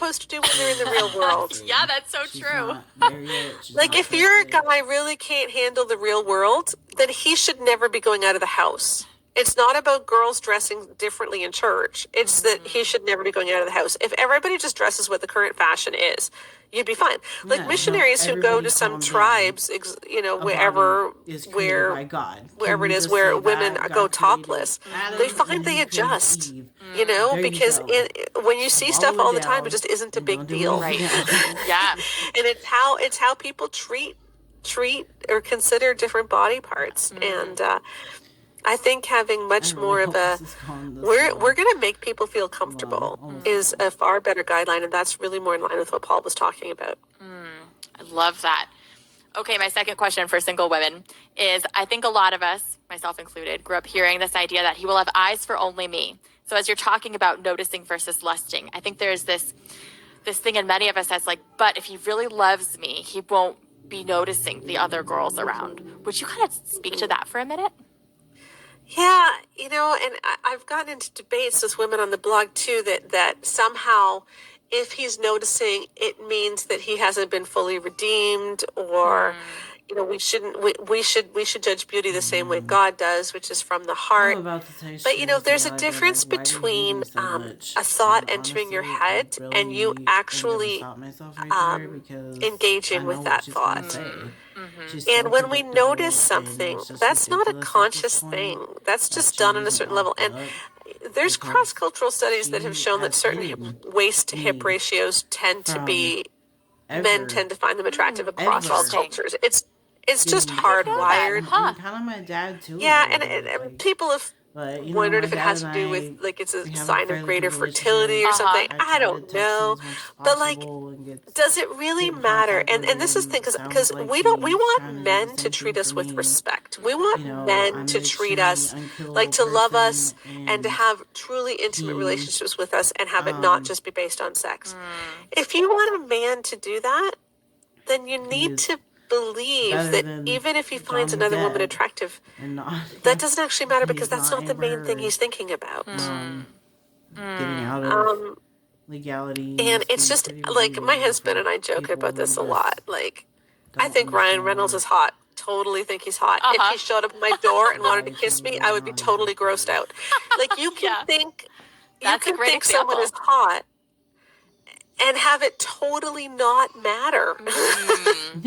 supposed to do when they're in the real world? Yeah, that's so true. Like, if your guy really can't handle the real world, then he should never be going out of the house. It's not about girls dressing differently in church. It's that he should never be going out of the house. If everybody just dresses what the current fashion is, you'd be fine. Like missionaries who go to some tribes, wherever it is where women go topless, they find they adjust. Because when you see stuff all the time, it just isn't a big deal. Right. Yeah. And it's how people treat or consider different body parts. And I think having much more of we're going to make people feel comfortable is a far better guideline, and that's really more in line with what Paul was talking about. I love that. Okay, my second question for single women is, I think a lot of us, myself included, grew up hearing this idea that he will have eyes for only me. So as you're talking about noticing versus lusting, I think there's this thing in many of us that's like, but if he really loves me, he won't be noticing the other girls around. Would you kind of speak to that for a minute? Yeah, and I've gotten into debates with women on the blog too that somehow if he's noticing, it means that he hasn't been fully redeemed, or we should judge beauty the same way God does, which is from the heart. But there's a difference between a thought entering your head and you actually engaging with that thought. And when we notice something, that's not a conscious thing. That's just done on a certain level. And there's cross-cultural studies that have shown that certain waist-to-hip ratios tend to be, men tend to find them attractive across all cultures. It's just hardwired. Kind of my dad too. Yeah, and people have wondered if it has to do with, like, it's a sign of greater fertility or something. I don't know. But, like, does it really matter? And this is the thing, because we want men to treat us with respect. We want men to treat us, like, to love us and to have truly intimate relationships with us and have it not just be based on sex. If you want a man to do that, then you need to believe that even if he finds another woman attractive, that doesn't actually matter, because that's not the main thing he's thinking about. Getting out of legality. And it's just, like, my husband and I joke about this a lot. Like, I think Ryan Reynolds is hot. Totally think he's hot. If he showed up at my door and wanted to kiss me, I would be totally grossed out. Like, you can think someone is hot and have it totally not matter. And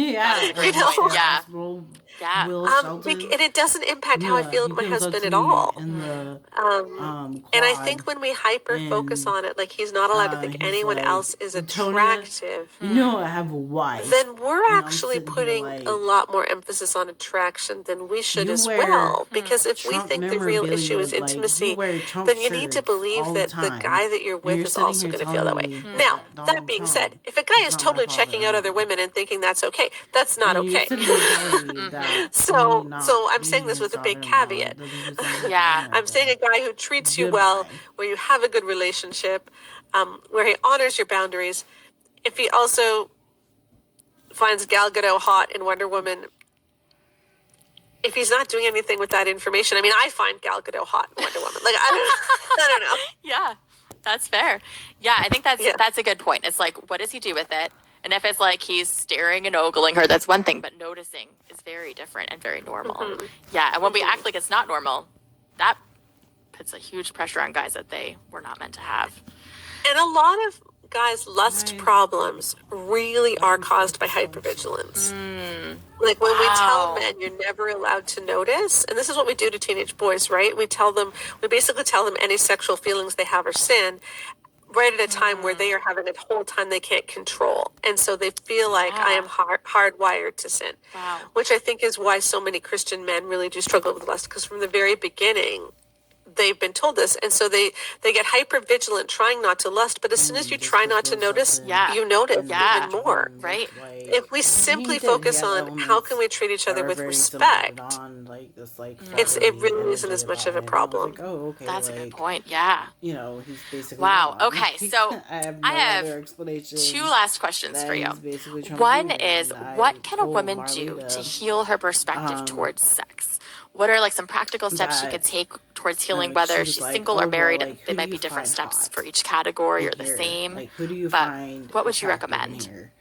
it doesn't impact how I feel about my husband at all. And I think when we hyper focus on it, like he's not allowed to think anyone else is attractive, I have a wife, then we're actually putting a lot more emphasis on attraction than we should as well. Because if we think the real issue is intimacy, then you need to believe that the guy that you're with is also going to feel that way. Now, that being said, if a guy is totally checking out other women and thinking that's okay, that's not okay. So I'm saying this with a big caveat. I'm saying a guy who treats you well, where you have a good relationship, where he honors your boundaries. If he also finds Gal Gadot hot in Wonder Woman, if he's not doing anything with that information, I mean, I find Gal Gadot hot in Wonder Woman. Like, I don't know. Yeah, that's fair. Yeah, I think that's a good point. It's like, what does he do with it? And if it's like he's staring and ogling her, that's one thing, but noticing is very different and very normal. Yeah, and when we act like it's not normal, that puts a huge pressure on guys that they were not meant to have. And a lot of guys' lust problems really are caused by hypervigilance. Like, when we tell men you're never allowed to notice, and this is what we do to teenage boys, right? We basically tell them any sexual feelings they have are sin, right at a time where they are having a whole time they can't control. And so they feel like I am hardwired to sin. Which I think is why so many Christian men really do struggle with lust, because from the very beginning, they've been told this. And so they get hyper vigilant trying not to lust. But as soon as you try not to notice, you notice even more. Right. If we simply focus on how can we treat each other with respect, it really isn't as much of a problem. That's a good point. Yeah. He's basically wow. Okay. So I have two last questions for you. One is, what can a woman do to heal her perspective towards sex? what are like some practical steps she could that take towards healing, she whether was she's like, single oh, or well, married, like, and who they do might you be different find steps hot for each category or the here? same. Like, who do you But find what would you attractive in recommend? here?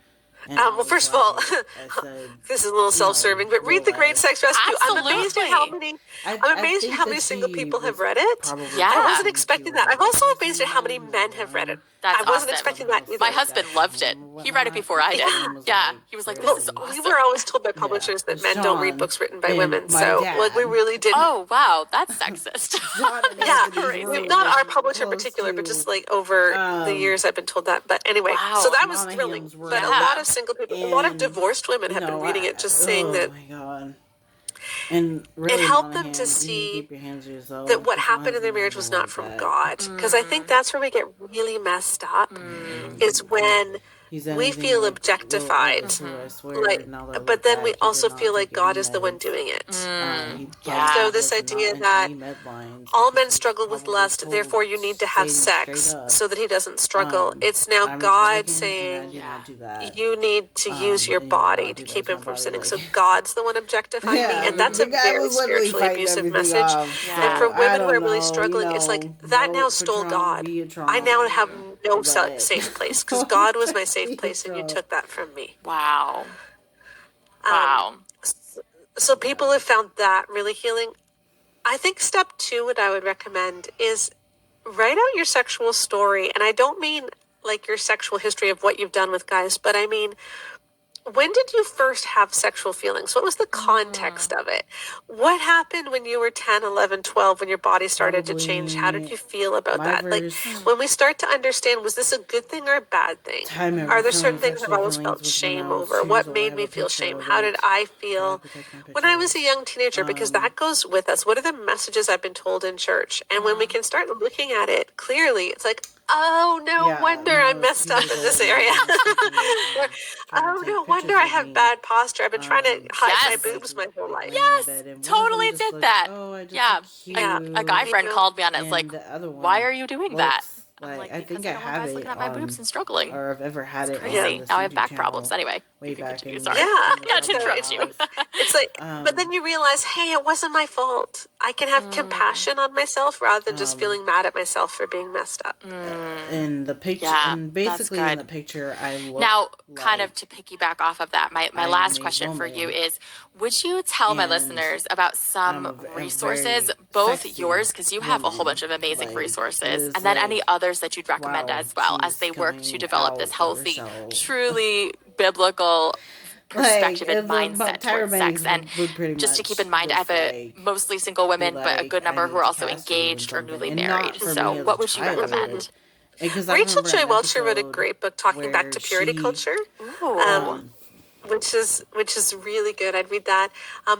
And I Well, was first of all, like, I said, this is a little self-serving, but read The Great Sex Rescue. I'm amazed at how Absolutely. many. I'm amazed at think how that many single she people have was read it. probably Yeah. I wasn't trying expecting to, that. I'm also like, amazed at how many men have read it. That's I wasn't awesome. expecting that either. My husband loved it. He read it before I did. Yeah. He was like, this is We awesome. were always told by publishers that men don't read books written by women. my So, dad, like, we really didn't. Oh, wow. That's sexist. John and Yeah, Anthony's were not our like publisher in close particular, but to, just like over the years I've been told that. But anyway, Wow. so that was Mama thrilling. Hymns were But a Yeah. lot of single people, a lot of and, divorced women have been reading it, just saying that oh my god. And really, it helped Mama them to Hymns, see keep your hands to yourself, that what because my happened in their husband marriage never was not liked from that. God. Because I think that's where we get really messed up, is when He's we anything feel like objectified. Will I swear, Like, now that I but look then we back, he also did feel not like take God any is the one meds. doing it. He Yeah. So this was idea not that into any med lines all because men he was struggle with probably lust, told therefore you need to have straight sex up, so that he doesn't struggle. It's now I'm God Republican, and I saying do not do that. you need to use your and you will body not to do keep that to him my from body, sinning. like- So God's the one objectifying me, and that's a the guy very was literally spiritually fighting abusive everything message. off, Yeah. And for so I women who don't are really know, struggling, it's like that now vote for stole Trump, God. be a Trump, I now have no but- safe place because God was my safe Be a place, and you Trump. took that from me. Wow. Wow. So people have found that really healing. I think step 2, what I would recommend is write out your sexual story. And I don't mean like your sexual history of what you've done with guys, but I mean, when did you first have sexual feelings? What was the context of it? What happened when you were 10, 11, 12, when your body started to change? How did you feel about my that? Like, verse- when we start to understand, was this a good thing or a bad thing? Time ever Are there feeling certain things I've sexual always feelings felt was when I shame was over? 2 What years old. I made have me a feel picture shame? of How did it. I God feel protect my when I was a pictures. young teenager? Because that goes with us. What are the messages I've been told in church? And when we can start looking at it clearly, it's like, oh, no wonder I'm messed up in this area. Or, oh, no wonder I have bad posture. I've been trying to hide my boobs my whole life. Yes, totally did that. Yeah. A guy friend called me on it. It's like, why are you doing that? I'm like, because I don't want guys looking at my boobs and struggling. Or I've ever had it Crazy. on Now I have YouTube back channel problems. Anyway, way you can back continue. in Sorry. Yeah, Not to interrupt you. It's like, but then you realize, hey, it wasn't my fault. I can have compassion on myself rather than just feeling mad at myself for being messed up. in the picture, Yeah, and basically that's in good. the picture, I look Now, kind like of to piggyback off of that, my I'm last a question for you woman. is, would you tell my And listeners about I'm some a resources, very both sexy yours, because you have a whole woman. bunch of amazing Like, resources, it is and then like, any others that you'd recommend wow, as well as she's they work to coming develop out this of healthy, herself. truly biblical perspective and mindset Tyra towards sex. Banks And would pretty just to much keep in mind, I have like, mostly single women, but a good I number need who are to also castrate you engaged or something. newly And married. not for So me as what a would you child, recommend? because I Rachel remember Joy an Welcher wrote a episode great book talking back to where purity she, culture. Ooh. Which is really good. I'd read that.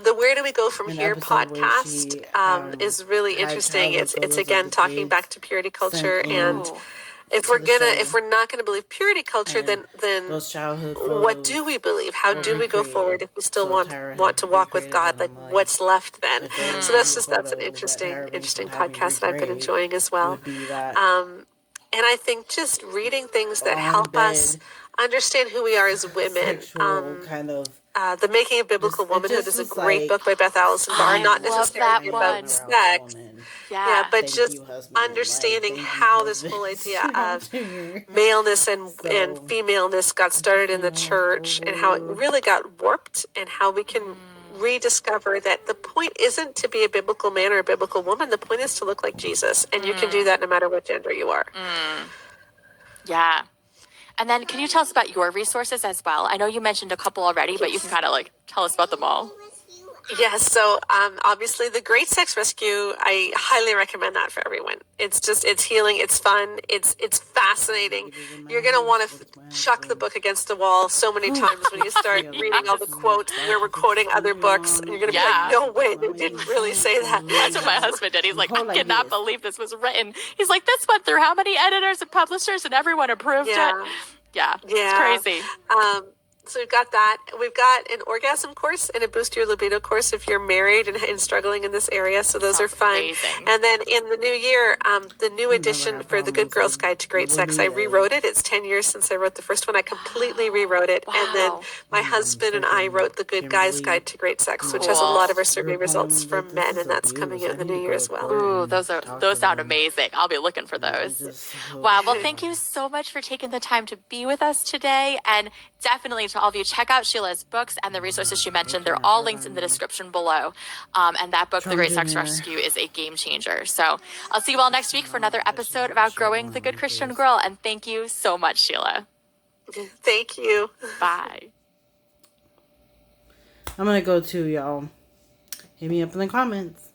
The Where Do We Go From an Here episode where podcast she is really had interesting. childhood It's photos of again the talking kids back to purity culture, sent in and Ooh. if to the show. we're not gonna believe purity culture, And then those childhood what do photos we believe? How were do we go recreated. forward if we still So Tyra want had to walk with recreated God? it. Like I'm what's left then? if there So was that's any an photos that interesting Tyra Banks would have me podcast that I've been recreate, enjoying as it well. would be that And I think just reading things that on help bed us understand who we are as women. sexual kind of. The Making of Biblical It Womanhood just is a was great like, book by Beth Allison Barr, I not love necessarily that about one. sex. Yeah. But Thank just you, husband. Like, understanding thank you, how this husband. whole idea I'm of here. maleness and So, femaleness got started in the church, and how it really got warped, and how we can rediscover that the point isn't to be a biblical man or a biblical woman. The point is to look like Jesus, and you can do that no matter what gender you are. Yeah. And then can you tell us about your resources as well? I know you mentioned a couple already, but you can kind of like tell us about them all. Yes, so obviously The Great Sex Rescue, I highly recommend that for everyone. It's healing, it's fun, it's fascinating. You're going to want to chuck the book against the wall so many times when you start reading all the quotes where we're quoting other books, and you're going to be like, no way, they didn't really say that. That's what my husband did. He's like, I like cannot this. believe this was written. He's like, this went through how many editors and publishers, and everyone approved it? Yeah, it's crazy. So we've got that. We've got an orgasm course and a boost your libido course if you're married and struggling in this area. So those are fun. Amazing. And then in the new year, the new edition for the Good Girl's Guide to Great Sex, I rewrote it. It's 10 years since I wrote the first one. I completely rewrote it. Wow. And then my husband and I wrote the Good Guy's Guide to Great Sex, which has a lot of our survey results from men, and that's coming out in the new year as well. Ooh, those sound amazing. I'll be looking for those. Wow. Well, thank you so much for taking the time to be with us today. And definitely to all of you, check out Sheila's books and the resources she mentioned. They're all linked in the description below. And that book, The Great Sex Rescue, is a game changer. So I'll see you all next week for another episode of Outgrowing the Good Christian Girl. And thank you so much, Shiela. Thank you. Bye. I'm going to go too, y'all. Hit me up in the comments.